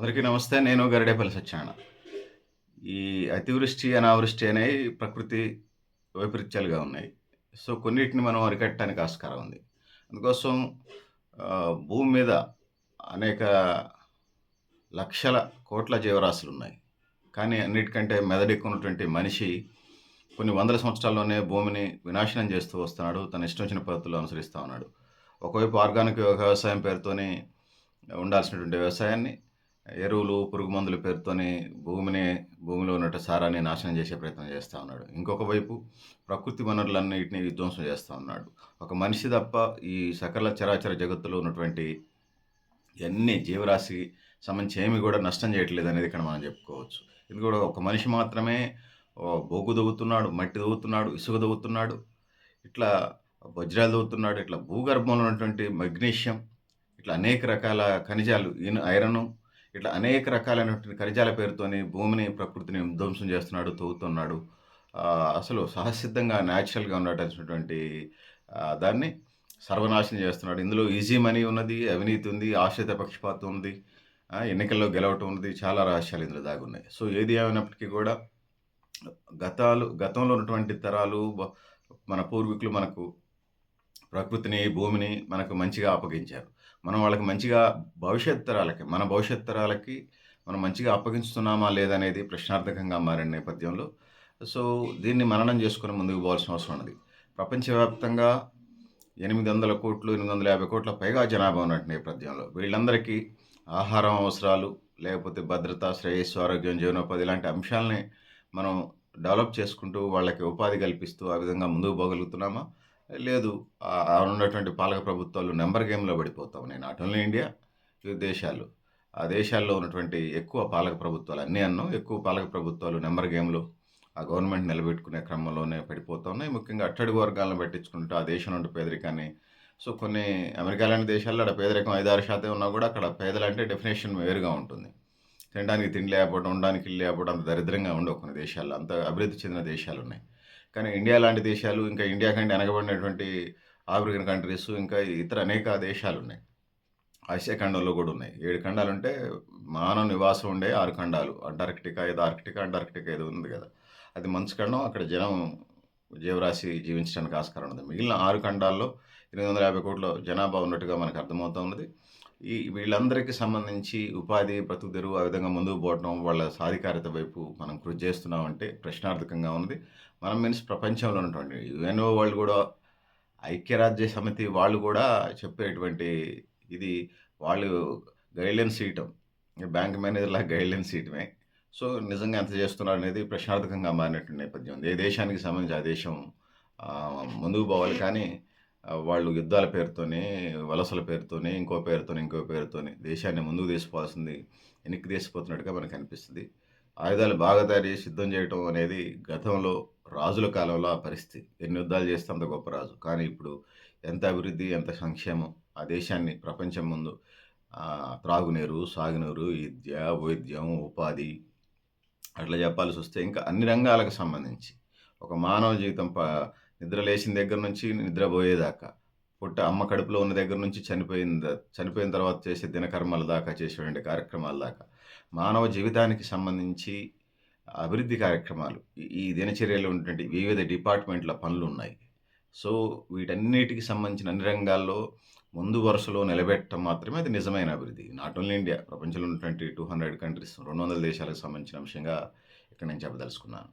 అందరికీ నమస్తే. నేను గరిడేపల్లి సత్యనారాయణ. ఈ అతివృష్టి, అనావృష్టి అనేవి ప్రకృతి వైపరీత్యాలుగా ఉన్నాయి. సో, కొన్నిటిని మనం అరికట్టడానికి ఆస్కారం ఉంది. అందుకోసం భూమి మీద అనేక లక్షల, కోట్ల జీవరాశులున్నాయి. కానీ అన్నిటికంటే మెదడెక్కున్నటువంటి మనిషి కొన్ని వందల సంవత్సరాల్లోనే భూమిని వినాశనం చేస్తూ వస్తున్నాడు. తన ఇష్టం వచ్చిన పద్ధతుల్లో అనుసరిస్తా ఉన్నాడు. ఒకవైపు ఆర్గానిక్ వ్యవసాయం పేరుతోని ఉండాల్సినటువంటి వ్యవసాయాన్ని ఎరువులు, పురుగుమందుల పేరుతోని భూమిలో ఉన్నట్టు సారాన్ని నాశనం చేసే ప్రయత్నం చేస్తా ఉన్నాడు. ఇంకొక వైపు ప్రకృతి వనరులన్నిటిని విధ్వంసం చేస్తా ఉన్నాడు. ఒక మనిషి తప్ప ఈ సకల చరాచర జగత్తులో ఉన్నటువంటి అన్ని జీవరాశి సంబంధించి ఏమి కూడా నష్టం చేయట్లేదనేది ఇక్కడ మనం చెప్పుకోవచ్చు. ఇది కూడా ఒక మనిషి మాత్రమే బొగ్గు దవ్వుతున్నాడు, మట్టి దవ్వుతున్నాడు, ఇసుక దవ్వుతున్నాడు, ఇట్లా వజ్రాలు దవ్వుతున్నాడు, ఇట్లా భూగర్భంలో ఉన్నటువంటి మెగ్నీషియం, ఇట్లా అనేక రకాల ఖనిజాలు, ఐరను, ఇట్లా అనేక రకాలైనటువంటి ఖనిజాల పేరుతోని భూమిని, ప్రకృతిని విధ్వంసం చేస్తున్నాడు, తవ్వుతున్నాడు. అసలు సహజసిద్ధంగా న్యాచురల్‌గా ఉండాల్సినటువంటి దాన్ని సర్వనాశనం చేస్తున్నాడు. ఇందులో ఈజీ మనీ ఉన్నది, అవినీతి ఉంది, ఆశ్రిత పక్షపాతం ఉంది, ఎన్నికల్లో గెలవటం ఉన్నది. చాలా రహస్యాలు ఇందులో దాగున్నాయి. సో, ఏది ఏమైనప్పటికీ కూడా గతంలో ఉన్నటువంటి తరాలు మన పూర్వీకులు మనకు ప్రకృతిని, భూమిని మనకు మంచిగా అప్పగించారు. మనం వాళ్ళకి మంచిగా మన భవిష్యత్ తరాలకి మనం మంచిగా అప్పగించుతున్నామా లేదా అనేది ప్రశ్నార్థకంగా మారిన నేపథ్యంలో, సో, దీన్ని మననం చేసుకొని ముందుకు పోవాల్సిన అవసరం ఉన్నది. ప్రపంచవ్యాప్తంగా 800,00,00,000, 850,00,00,000 పైగా జనాభా ఉన్నటువంటి నేపథ్యంలో వీళ్ళందరికీ ఆహారం అవసరాలు, లేకపోతే భద్రత, శ్రేయస్సు, ఆరోగ్యం, జీవనోపాధి ఇలాంటి అంశాలని మనం డెవలప్ చేసుకుంటూ వాళ్ళకి ఉపాధి కల్పిస్తూ ఆ విధంగా ముందుకు పోగలుగుతున్నామా? లేదు. ఉన్నటువంటి పాలక ప్రభుత్వాలు నంబర్ గేమ్‌లో పడిపోతా ఉన్నాయి. నాట్ ఓన్లీ ఇండియా, వివిధ దేశాలు. ఆ దేశాల్లో ఉన్నటువంటి ఎక్కువ పాలక ప్రభుత్వాలు అన్నీ అనను, ఎక్కువ పాలక ప్రభుత్వాలు నంబర్ గేమ్‌లో ఆ గవర్నమెంట్ నిలబెట్టుకునే క్రమంలోనే పడిపోతా ఉన్నాయి. ముఖ్యంగా అట్టడుగు వర్గాలను పట్టించుకుంటూ ఆ దేశం నుండి పేదరికాన్ని, సో, కొన్ని అమెరికా లాంటి దేశాల్లో ఆడ పేదరికం 5, 6% ఉన్నా కూడా అక్కడ పేదలంటే డెఫినేషన్ వేరుగా ఉంటుంది. తినడానికి తిండి లేకపోవడం, ఉండడానికి ఇల్లు లేకపోవడం అంత దరిద్రంగా ఉండవు కొన్ని దేశాల్లో. అంత అభివృద్ధి చెందిన దేశాలున్నాయి. కానీ ఇండియా లాంటి దేశాలు, ఇంకా ఇండియా కంటే వెనకబడినటువంటి ఆఫ్రికన్ కంట్రీస్, ఇంకా ఇతర అనేక దేశాలున్నాయి. ఆసియా ఖండంలో కూడా ఉన్నాయి. 7 ఖండాలుంటే మానవ నివాసం ఉండే 6 ఖండాలు. అంటార్కిటికా ఏదో ఉంది కదా! అది మంచు ఖండం. అక్కడ జీవరాశి జీవించడానికి ఆస్కారం ఉంది. మిగిలిన 6 ఖండాల్లో 850,00,00,000 జనాభా ఉన్నట్టుగా మనకు అర్థమవుతా ఉన్నది. వీళ్ళందరికీ సంబంధించి ఉపాధి, బ్రతుకుదెరువు ఆ విధంగా ముందుకు పోవటం, వాళ్ళ సాధికారత వైపు మనం కృషి చేస్తున్నామంటే ప్రశ్నార్థకంగా ఉన్నది. మనం మీన్స్ ప్రపంచంలో ఉన్నటువంటి యుఎన్ఓ వాళ్ళు కూడా, ఐక్యరాజ్య సమితి వాళ్ళు కూడా చెప్పేటువంటి ఇది వాళ్ళు గైడ్‌లైన్స్ ఇయటం. బ్యాంక్ మేనేజర్‌లాగా గైడ్‌లైన్స్ ఇయటమే. సో, నిజంగా ఎంత చేస్తున్నారనేది ప్రశ్నార్థకంగా మారినటువంటి నేపథ్యం ఉంది. ఏ దేశానికి సంబంధించి ఆ దేశం ముందుకు పోవాలి కానీ వాళ్ళు యుద్ధాల పేరుతోని, వలసల పేరుతోని, ఇంకో పేరుతోని దేశాన్ని ముందుకు తీసుకుపోవాల్సింది వెనక్కి తీసుకుపోతున్నట్టుగా మనకనిపిస్తది. ఆయుధాలు బాగా తయారు చేసి యుద్ధం చేయటం అనేది గతంలో రాజుల కాలంలో ఆ పరిస్థితి. ఎన్ని యుద్ధాలు చేస్తే అంత గొప్ప రాజు. కానీ ఇప్పుడు ఎంత అభివృద్ధి, ఎంత సంక్షేమం ఆ దేశాన్ని ప్రపంచం ముందు త్రాగునీరు, సాగునీరు, విద్య, వైద్యం, ఉపాధి అట్లా చెప్పాల్సొస్తే ఇంకా అన్ని రంగాలకు సంబంధించి ఒక మానవ జీవితం నిద్ర లేచిన దగ్గర నుంచి నిద్రపోయేదాకా, అమ్మ కడుపులో ఉన్న దగ్గర నుంచి చనిపోయిన తర్వాత చేసే దినకర్మల దాకా, చేసేటువంటి కార్యక్రమాల దాకా, మానవ జీవితానికి సంబంధించి అభివృద్ధి కార్యక్రమాలు ఈ దినచర్యలో ఉన్నటువంటి వివిధ డిపార్ట్‌మెంట్‌ల పనులున్నాయి. సో, వీటన్నిటికి సంబంధించిన అన్ని రంగాల్లో ముందు వరుసలో నిలబెట్టడం మాత్రమే అది నిజమైన అభివృద్ధి. నాట్ ఓన్లీ ఇండియా, ప్రపంచంలో ఉన్నటువంటి 200 కంట్రీస్, 200 దేశాలకు సంబంధించిన అంశంగా ఇక్కడ నేను చెప్పదలుచుకున్నాను.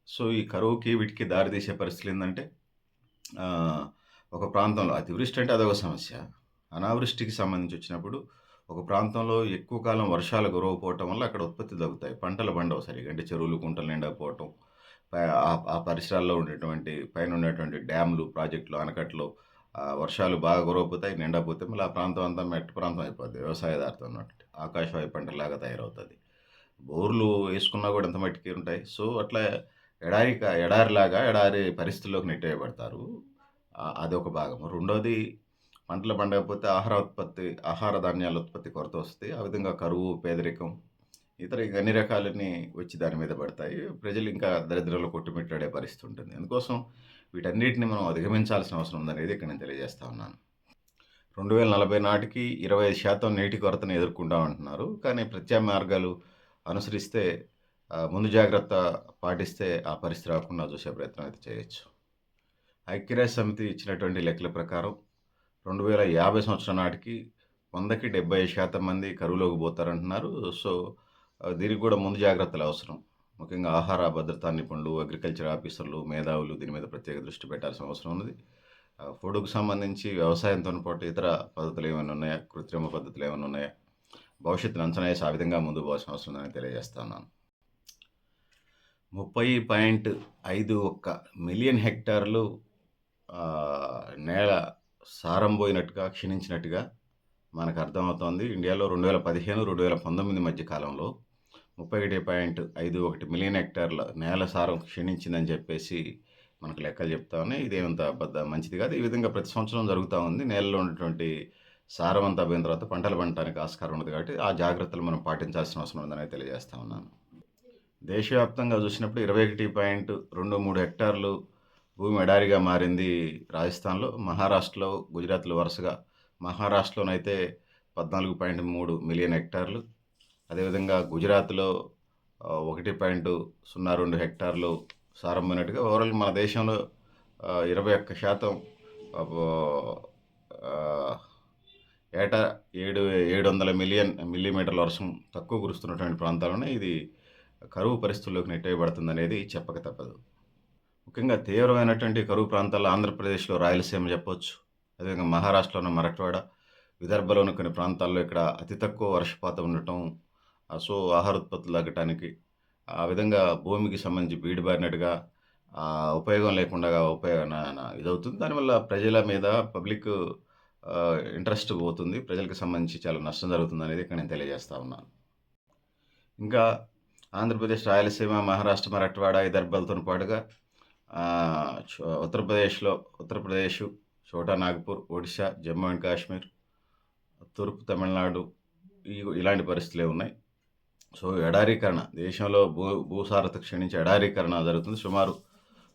సో, ఈ కరువుకి వీటికి దారితీసే పరిస్థితులేందంటే ఒక ప్రాంతంలో అతివృష్టి అంటే అదొక సమస్య. అనావృష్టికి సంబంధించి వచ్చినప్పుడు ఒక ప్రాంతంలో ఎక్కువ కాలం వర్షాలు కురవకపోవటం వల్ల అక్కడ ఉత్పత్తి తగ్గుతాయి. పంటలు పండవు సరిగ్గా. అంటే చెరువులు, కుంటలు నిండకపోవటం, ఆ పరిసరాల్లో ఉండేటువంటి పైన ఉండేటువంటి డ్యామ్‌లు, ప్రాజెక్టులు, ఆనకట్టలు వర్షాలు బాగా కురవకపోతే నిండకపోతే మళ్ళీ ఆ ప్రాంతం అంతా మెట్ట ప్రాంతం అయిపోద్ది. వ్యవసాయదారితో ఉన్నట్టు ఆకాశవాయు పంటలాగా తయారవుతది. బోర్లు వేసుకున్నా కూడా ఎంత మట్టికి ఉంటాయి. సో, అట్లా ఎడారి పరిస్థితుల్లోకి నెట్టేయబడతారు. అదొక భాగం. రెండోది పంటలు పండకపోతే ఆహార ధాన్యాల ఉత్పత్తి కొరత వస్తది. ఆ విధంగా కరువు, పేదరికం, ఇతర అన్ని రకాలన్నీ వచ్చి దాని మీద పడతాయి. ప్రజలు ఇంకా దరిద్రంలో కొట్టుమిట్టాడే పరిస్థితి ఉంటుంది. అందుకోసం వీటన్నిటిని మనం అధిగమించాల్సిన అవసరం ఉందనేది ఇక్కడ నేను తెలియజేస్తా ఉన్నాను. 2040 నాటికి 25% నీటి కొరతను ఎదుర్కొంటామంటున్నారు. కానీ ప్రత్యామ్నాయ మార్గాలు అనుసరిస్తే ముందు జాగ్రత్త పాటిస్తే ఆ పరిస్థితి రాకుండా చూసే ప్రయత్నం అయితే చేయొచ్చు. ఐక్యరాజ్య సమితి ఇచ్చినటువంటి లెక్కల ప్రకారం 2050 సంవత్సరం నాటికి 100కి 70% మంది కరువులోకి పోతారంటున్నారు. సో, దీనికి కూడా ముందు జాగ్రత్తలు అవసరం. ముఖ్యంగా ఆహార భద్రతా నిపుణులు, అగ్రికల్చర్ ఆఫీసర్లు, మేధావులు దీని మీద ప్రత్యేక దృష్టి పెట్టాల్సిన అవసరం ఉన్నది. ఫుడ్‌కు సంబంధించి వ్యవసాయంతోని పాటు ఇతర పద్ధతులు ఏమైనా ఉన్నాయా? కృత్రిమ పద్ధతులు ఏమైనా ఉన్నాయా? భవిష్యత్తును అంచనా వేసి ఆ విధంగా ముందుకు పోవాల్సిన అవసరం ఉందని తెలియజేస్తా ఉన్నాను. 30.51 మిలియన్ హెక్టార్లు నేల సారం పోయినట్టుగా, క్షీణించినట్టుగా మనకు అర్థమవుతోంది. ఇండియాలో 2015, 2019 మధ్య కాలంలో 31.51 మిలియన్ హెక్టార్ల నేల సారం క్షీణించిందని చెప్పేసి మనకు లెక్కలు చెప్తా ఉన్నాయి. ఇదేమంత మంచిది కాదు. ఈ విధంగా ప్రతి సంవత్సరం జరుగుతూ ఉంది. నేలలో ఉన్నటువంటి సారం అంతా పోయిన తర్వాత పంటలు పండటానికి ఆస్కారం ఉంది కాబట్టి ఆ జాగ్రత్తలు మనం పాటించాల్సిన అవసరం ఉందని తెలియజేస్తా ఉన్నాను. దేశవ్యాప్తంగా చూసినప్పుడు 21.23 హెక్టార్లు భూమి ఎడారిగా మారింది రాజస్థాన్‌లో, మహారాష్ట్రలో, గుజరాత్‌లో వరుసగా. మహారాష్ట్రలోనైతే 14.3 మిలియన్ హెక్టార్లు. అదేవిధంగా గుజరాత్‌లో 1.02 హెక్టార్లు సారం పోయినట్టుగా ఓవరాల్ మన దేశంలో 21% ఏటా 700 మిల్లీమీటర్ల వర్షం తక్కువ కురుస్తున్నటువంటి ప్రాంతాల్లోనే ఇది కరువు పరిస్థితుల్లోకి నెట్టేయబడుతుందనేది చెప్పక తప్పదు. ముఖ్యంగా తీవ్రమైనటువంటి కరువు ప్రాంతాల్లో ఆంధ్రప్రదేశ్‌లో రాయలసీమ చెప్పొచ్చు. అదేవిధంగా మహారాష్ట్రలోని మరాఠ్వాడ, విదర్భలోని కొన్ని ప్రాంతాల్లో ఇక్కడ అతి తక్కువ వర్షపాతం ఉండటం, సో ఆహారోత్పత్తులు తగ్గటానికి, ఆ విధంగా భూమికి సంబంధించి బీడుబారినట్టుగా ఉపయోగం లేకుండా ఇదవుతుంది. దానివల్ల ప్రజల మీద పబ్లిక్ ఇంట్రెస్ట్ పోతుంది. ప్రజలకు సంబంధించి చాలా నష్టం జరుగుతుందనేది ఇక్కడ నేను తెలియజేస్తా ఉన్నాను. ఇంకా ఆంధ్రప్రదేశ్, రాయలసీమ, మహారాష్ట్ర, మరాఠ్వాడ, విదర్భలతోని పాటుగా ఉత్తరప్రదేశ్, ఛోటా నాగ్పూర్, ఒడిశా, జమ్మూ అండ్ కాశ్మీర్, తూర్పు తమిళనాడు ఇలాంటి పరిస్థితులే ఉన్నాయి. సో ఎడారీకరణ దేశంలో భూసారత క్షీణించి ఎడారీకరణ జరుగుతుంది. సుమారు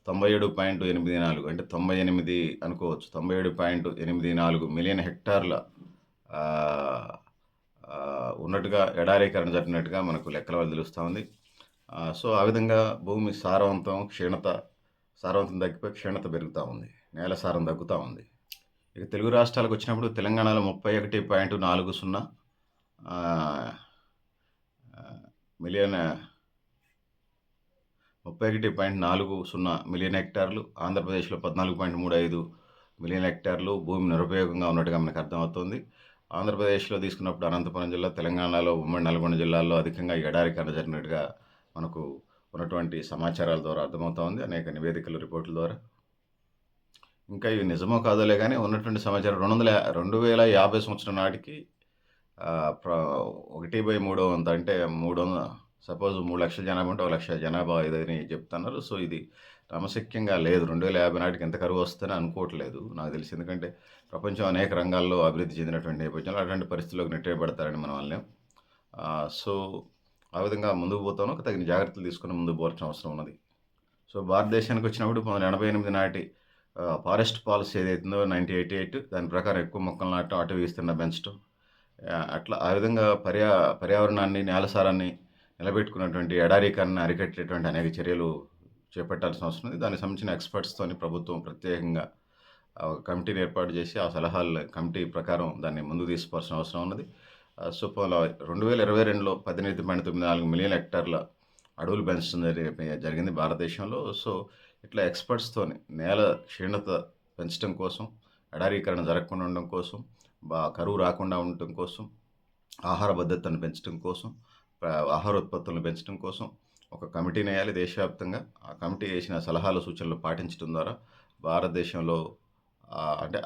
97.84 అంటే 98 అనుకోవచ్చు. 97.84 మిలియన్ హెక్టార్ల ఉన్నట్టుగా ఎడారీకరణ జరిగినట్టుగా మనకు లెక్కల వల్ల తెలుస్తూ ఉంది. సో ఆ విధంగా భూమి సారవంతం తగ్గిపోయి క్షీణత పెరుగుతూ ఉంది. నేల సారం తగ్గుతూ ఉంది. ఇక తెలుగు రాష్ట్రాలకు వచ్చినప్పుడు తెలంగాణలో 31.40 మిలియన్ 31.40 మిలియన్ హెక్టార్లు, ఆంధ్రప్రదేశ్లో 14.35 మిలియన్ హెక్టార్లు భూమి నిరుపయోగంగా ఉన్నట్టుగా మనకు అర్థమవుతుంది. ఆంధ్రప్రదేశ్లో తీసుకున్నప్పుడు అనంతపురం జిల్లా, తెలంగాణలో ఉమ్మడి నల్గొండ జిల్లాల్లో అధికంగా ఎడారీకరణ జరిగినట్టుగా మనకు ఉన్నటువంటి సమాచారాల ద్వారా అర్థమవుతా ఉంది, అనేక నివేదికలు, రిపోర్టుల ద్వారా. ఇంకా ఇవి నిజమో కాదోలే కానీ ఉన్నటువంటి సమాచారం 2050 సంవత్సరం నాటికి 1/3 వంతు అంటే 300 సపోజ్ 3 లక్షల జనాభా ఉంటే 1 లక్ష జనాభా ఇదని చెప్తున్నారు. సో ఇది నమ్మశక్యంగా లేదు. 2050 నాటికి ఎంత కరువు వస్తుందని అనుకోవట్లేదు నాకు తెలిసి. ఎందుకంటే ప్రపంచం అనేక రంగాల్లో అభివృద్ధి చెందినటువంటి నేపథ్యంలో అటువంటి పరిస్థితుల్లోకి నెట్టేయబడతారని మనం వాళ్ళం. సో ఆ విధంగా ముందుకు పోతాను. తగిన జాగ్రత్తలు తీసుకుని ముందుకు పోవాల్సిన అవసరం ఉన్నది. సో భారతదేశానికి వచ్చినప్పుడు 1988 నాటి ఫారెస్ట్ పాలసీ ఏదైతుందో 1988 దాని ప్రకారం ఎక్కువ మొక్కలు నాటడం, అటవీ విస్తీర్ణం పెంచడం, అట్లా ఆ విధంగా పర్యావరణాన్ని, నేలసారాన్ని నిలబెట్టుకున్నటువంటి ఎడారీకరణను అరికట్టేటువంటి అనేక చర్యలు చేపట్టాల్సిన అవసరం ఉంది. దానికి సంబంధించిన ఎక్స్పర్ట్స్తోని ప్రభుత్వం ప్రత్యేకంగా కమిటీని ఏర్పాటు చేసి ఆ సలహాల కమిటీ ప్రకారం దాన్ని ముందుకు తీసుకోవాల్సిన అవసరం ఉన్నది. సో 2022లో 18.94 మిలియన్ హెక్టార్ల అడవులు పెంచడం జరిగింది భారతదేశంలో. సో ఇట్లా ఎక్స్పర్ట్స్తోని నేల క్షీణత పెంచడం కోసం, ఎడారీకరణ జరగకుండా ఉండడం కోసం, కరువు రాకుండా ఉండటం కోసం, ఆహార భద్రతను పెంచడం కోసం, ఆహారోత్పత్తులను పెంచడం కోసం ఒక కమిటీని వేయాలి దేశవ్యాప్తంగా. ఆ కమిటీ వేసిన సలహాలు, సూచనలు పాటించడం ద్వారా భారతదేశంలో అంటే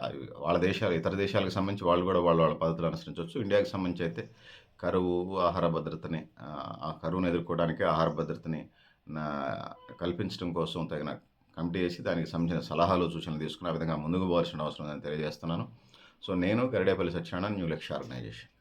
వాళ్ళ దేశాలు, ఇతర దేశాలకు సంబంధించి వాళ్ళు కూడా వాళ్ళ పద్ధతులు అనుసరించవచ్చు. ఇండియాకి సంబంధించి అయితే కరువు, ఆహార భద్రతని, ఆ కరువును ఎదుర్కోవడానికి ఆహార భద్రతని కల్పించడం కోసం తగిన కమిటీ వేసి దానికి సంబంధించిన సలహాలు, సూచనలు తీసుకుని ఆ విధంగా ముందుకు పోవాల్సిన అవసరం ఉందని తెలియజేస్తున్నాను. సో నేను గరిడేపల్లి సత్యనారాయణ, న్యూ లక్ష్య ఆర్గనైజేషన్.